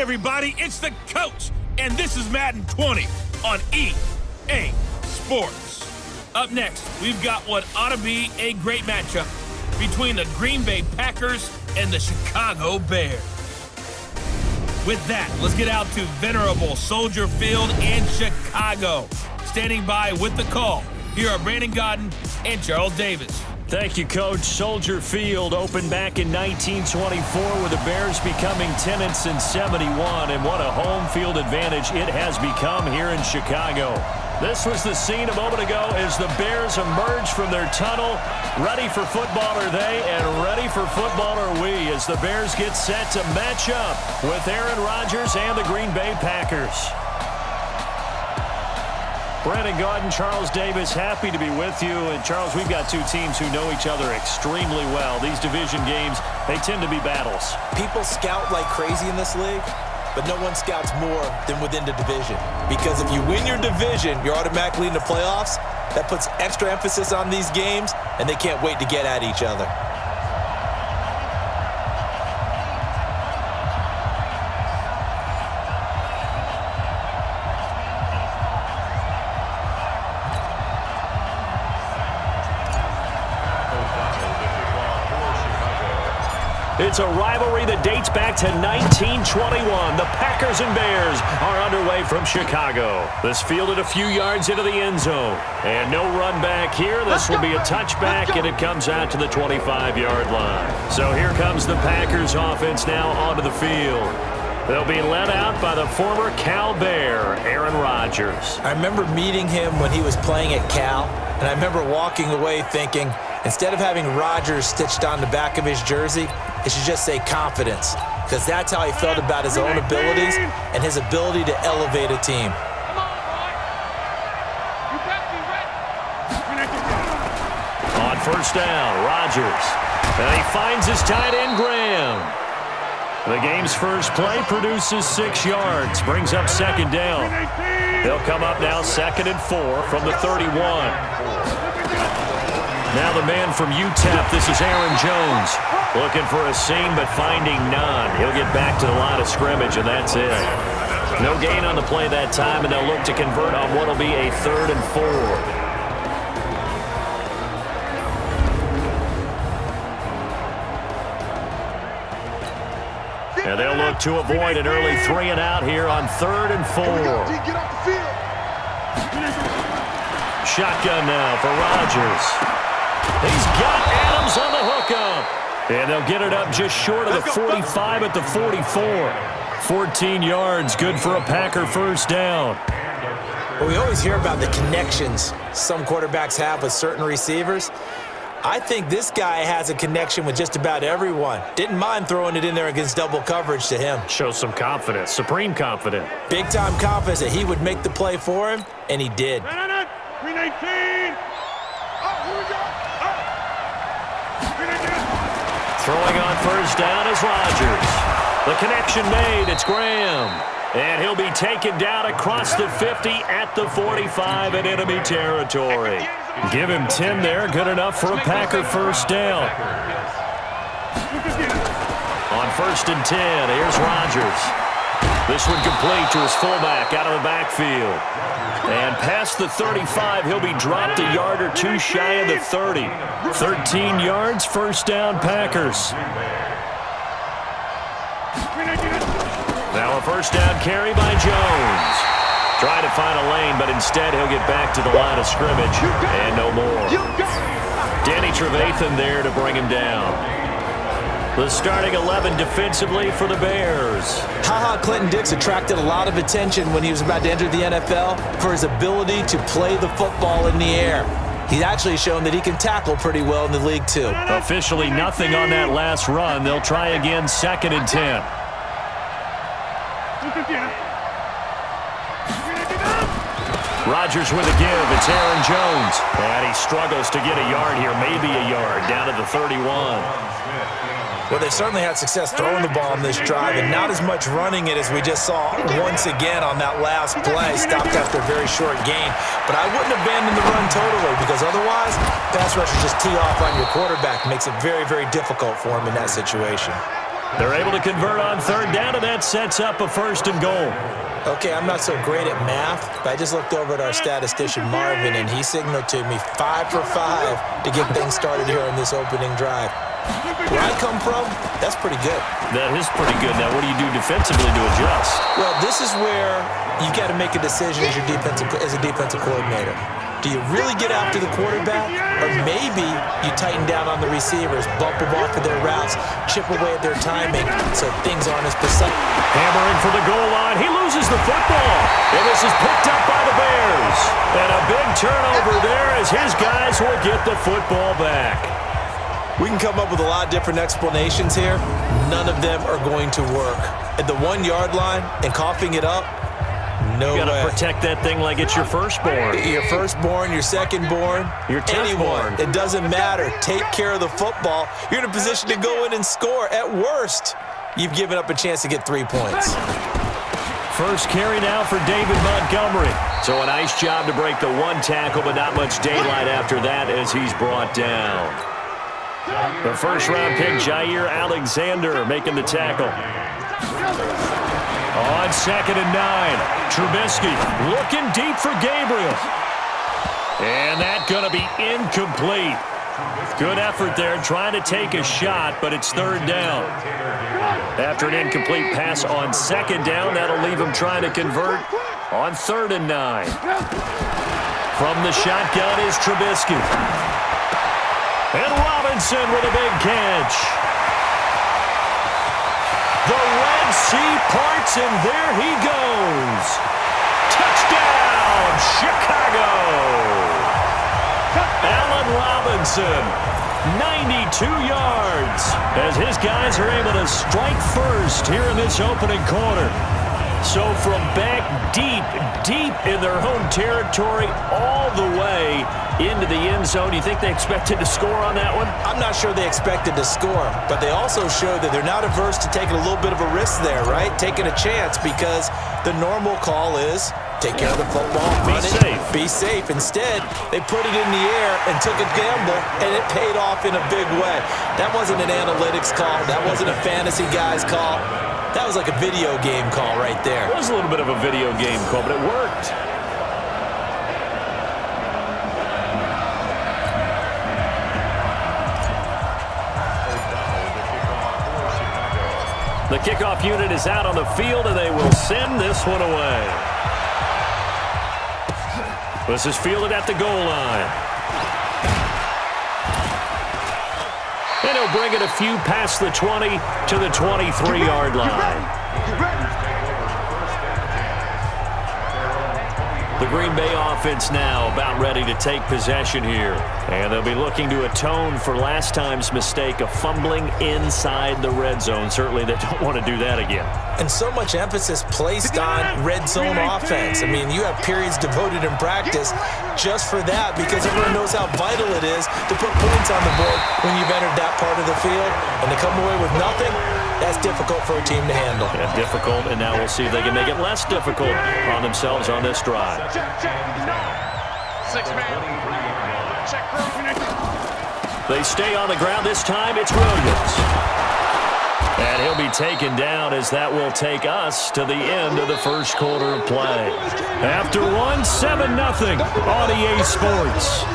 everybody, it's the coach, and this is Madden 20 on EA Sports. Up next, we've got what ought to be a great matchup between the Green Bay Packers and the Chicago Bears. With that, let's get out to venerable Soldier Field in Chicago. Standing by with the call, here are Brandon Godden and Charles Davis. Thank you, Coach. Soldier Field opened back in 1924 with the Bears becoming tenants in 71, and what a home field advantage it has become here in Chicago. This was the scene a moment ago as the Bears emerged from their tunnel. Ready for football are they, and ready for football are we as the Bears get set to match up with Aaron Rodgers and the Green Bay Packers. Brandon Godden, Charles Davis, happy to be with you. And, Charles, we've got two teams who know each other extremely well. These division games, they tend to be battles. People scout like crazy in this league, but no one scouts more than within the division. Because if you win your division, you're automatically in the playoffs. That puts extra emphasis on these games, and they can't wait to get at each other. It's a rivalry that dates back to 1921. The Packers and Bears are underway from Chicago. This fielded a few yards into the end zone. And no run back here. This will be a touchback, and it comes out to the 25-yard line. So here comes the Packers offense now onto the field. They'll be led out by the former Cal Bear, Aaron Rodgers. I remember meeting him when he was playing at Cal, and I remember walking away thinking, instead of having Rodgers stitched on the back of his jersey, it should just say confidence, because that's how he felt about his own abilities and his ability to elevate a team. On first down, Rodgers. And he finds his tight end, Graham. The game's first play produces 6 yards, brings up second down. They'll come up now 2nd and 4 from the 31. Now the man from UTEP, this is Aaron Jones. Looking for a seam, but finding none. He'll get back to the line of scrimmage, and that's it. No gain on the play that time, and they'll look to convert on what will be a 3rd and 4. And they'll look to avoid an early 3 and out here on 3rd and 4. Shotgun now for Rodgers. He's got Adams on the hookup. And they'll get it up just short of the 45 at the 44. 14 yards, good for a Packer first down. Well, we always hear about the connections some quarterbacks have with certain receivers. I think this guy has a connection with just about everyone. Didn't mind throwing it in there against double coverage to him. Shows some confidence, supreme confidence. Big-time confidence that he would make the play for him, and he did. 319. Throwing on first down is Rodgers. The connection made, it's Graham. And he'll be taken down across the 50 at the 45 in enemy territory. Give him 10 there, good enough for a Packer first down. On 1st and 10, here's Rodgers. This one complete to his fullback out of the backfield. And past the 35, he'll be dropped a yard or two shy of the 30. 13 yards, first down Packers. Now a first down carry by Jones. Trying to find a lane, but instead he'll get back to the line of scrimmage and no more. Danny Trevathan there to bring him down. The starting 11 defensively for the Bears. Clinton Dix attracted a lot of attention when he was about to enter the NFL for his ability to play the football in the air. He's actually shown that he can tackle pretty well in the league, too. Officially nothing on that last run. They'll try again 2nd and 10. Rodgers with a give. It's Aaron Jones. And he struggles to get a yard here, maybe a yard, down to the 31. Well, they certainly had success throwing the ball on this drive, and not as much running it as we just saw once again on that last play. Stopped after a very short gain. But I wouldn't abandon the run totally, because otherwise, pass rushers just tee off on your quarterback. Makes it very, very difficult for him in that situation. They're able to convert on third down, and that sets up a 1st and goal. Okay, I'm not so great at math, but I just looked over at our statistician, Marvin, and he signaled to me 5 for 5 to get things started here on this opening drive. Where I come from, that's pretty good. That is pretty good. Now, what do you do defensively to adjust? Well, this is where you got to make a decision as a defensive coordinator. Do you really get after the quarterback? Or maybe you tighten down on the receivers, bump them off of their routes, chip away at their timing so things aren't as precise. Hammering for the goal line. He loses the football. And this is picked up by the Bears. And a big turnover there as his guys will get the football back. We can come up with a lot of different explanations here. None of them are going to work. At the 1-yard line and coughing it up, no way. You got to protect that thing like it's your firstborn. Your firstborn, your secondborn, your anyone. It doesn't matter. Take care of the football. You're in a position to go in and score. At worst, you've given up a chance to get 3 points. First carry now for David Montgomery. So a nice job to break the 1 tackle, but not much daylight after that as he's brought down. The first-round pick, Jair Alexander, making the tackle. On 2nd and 9, Trubisky looking deep for Gabriel. And that's going to be incomplete. Good effort there, trying to take a shot, but it's 3rd down. After an incomplete pass on 2nd down, that'll leave him trying to convert on 3rd and 9. From the shotgun is Trubisky. And Robinson with a big catch. The Red Sea parts, and there he goes. Touchdown, Chicago. Allen Robinson, 92 yards, as his guys are able to strike first here in this opening quarter. So from back deep in their home territory all the way into the end zone, you think they expected to score on that one? I'm not sure they expected to score, but they also showed that they're not averse to taking a little bit of a risk there, right? Taking a chance, because the normal call is take care of the football, run it, be safe. Instead, they put it in the air and took a gamble, and it paid off in a big way. That wasn't an analytics call. That wasn't a fantasy guy's call. That was like a video game call right there. It was a little bit of a video game call, but it worked. The kickoff unit is out on the field, and they will send this one away. This is fielded at the goal line. And he'll bring it a few past the 20 to the 23-yard line. The Green Bay offense now about ready to take possession here. And they'll be looking to atone for last time's mistake of fumbling inside the red zone. Certainly they don't want to do that again. And so much emphasis placed on red zone offense. I mean, you have periods devoted in practice just for that, because everyone knows how vital it is to put points on the board when you've entered that part of the field. And to come away with nothing, that's difficult for a team to handle. Yeah, difficult, and now we'll see if they can make it less difficult on themselves on this drive. They stay on the ground. This time it's Williams. And he'll be taken down, as that will take us to the end of the first quarter of play. After one, 7-0 on EA Sports.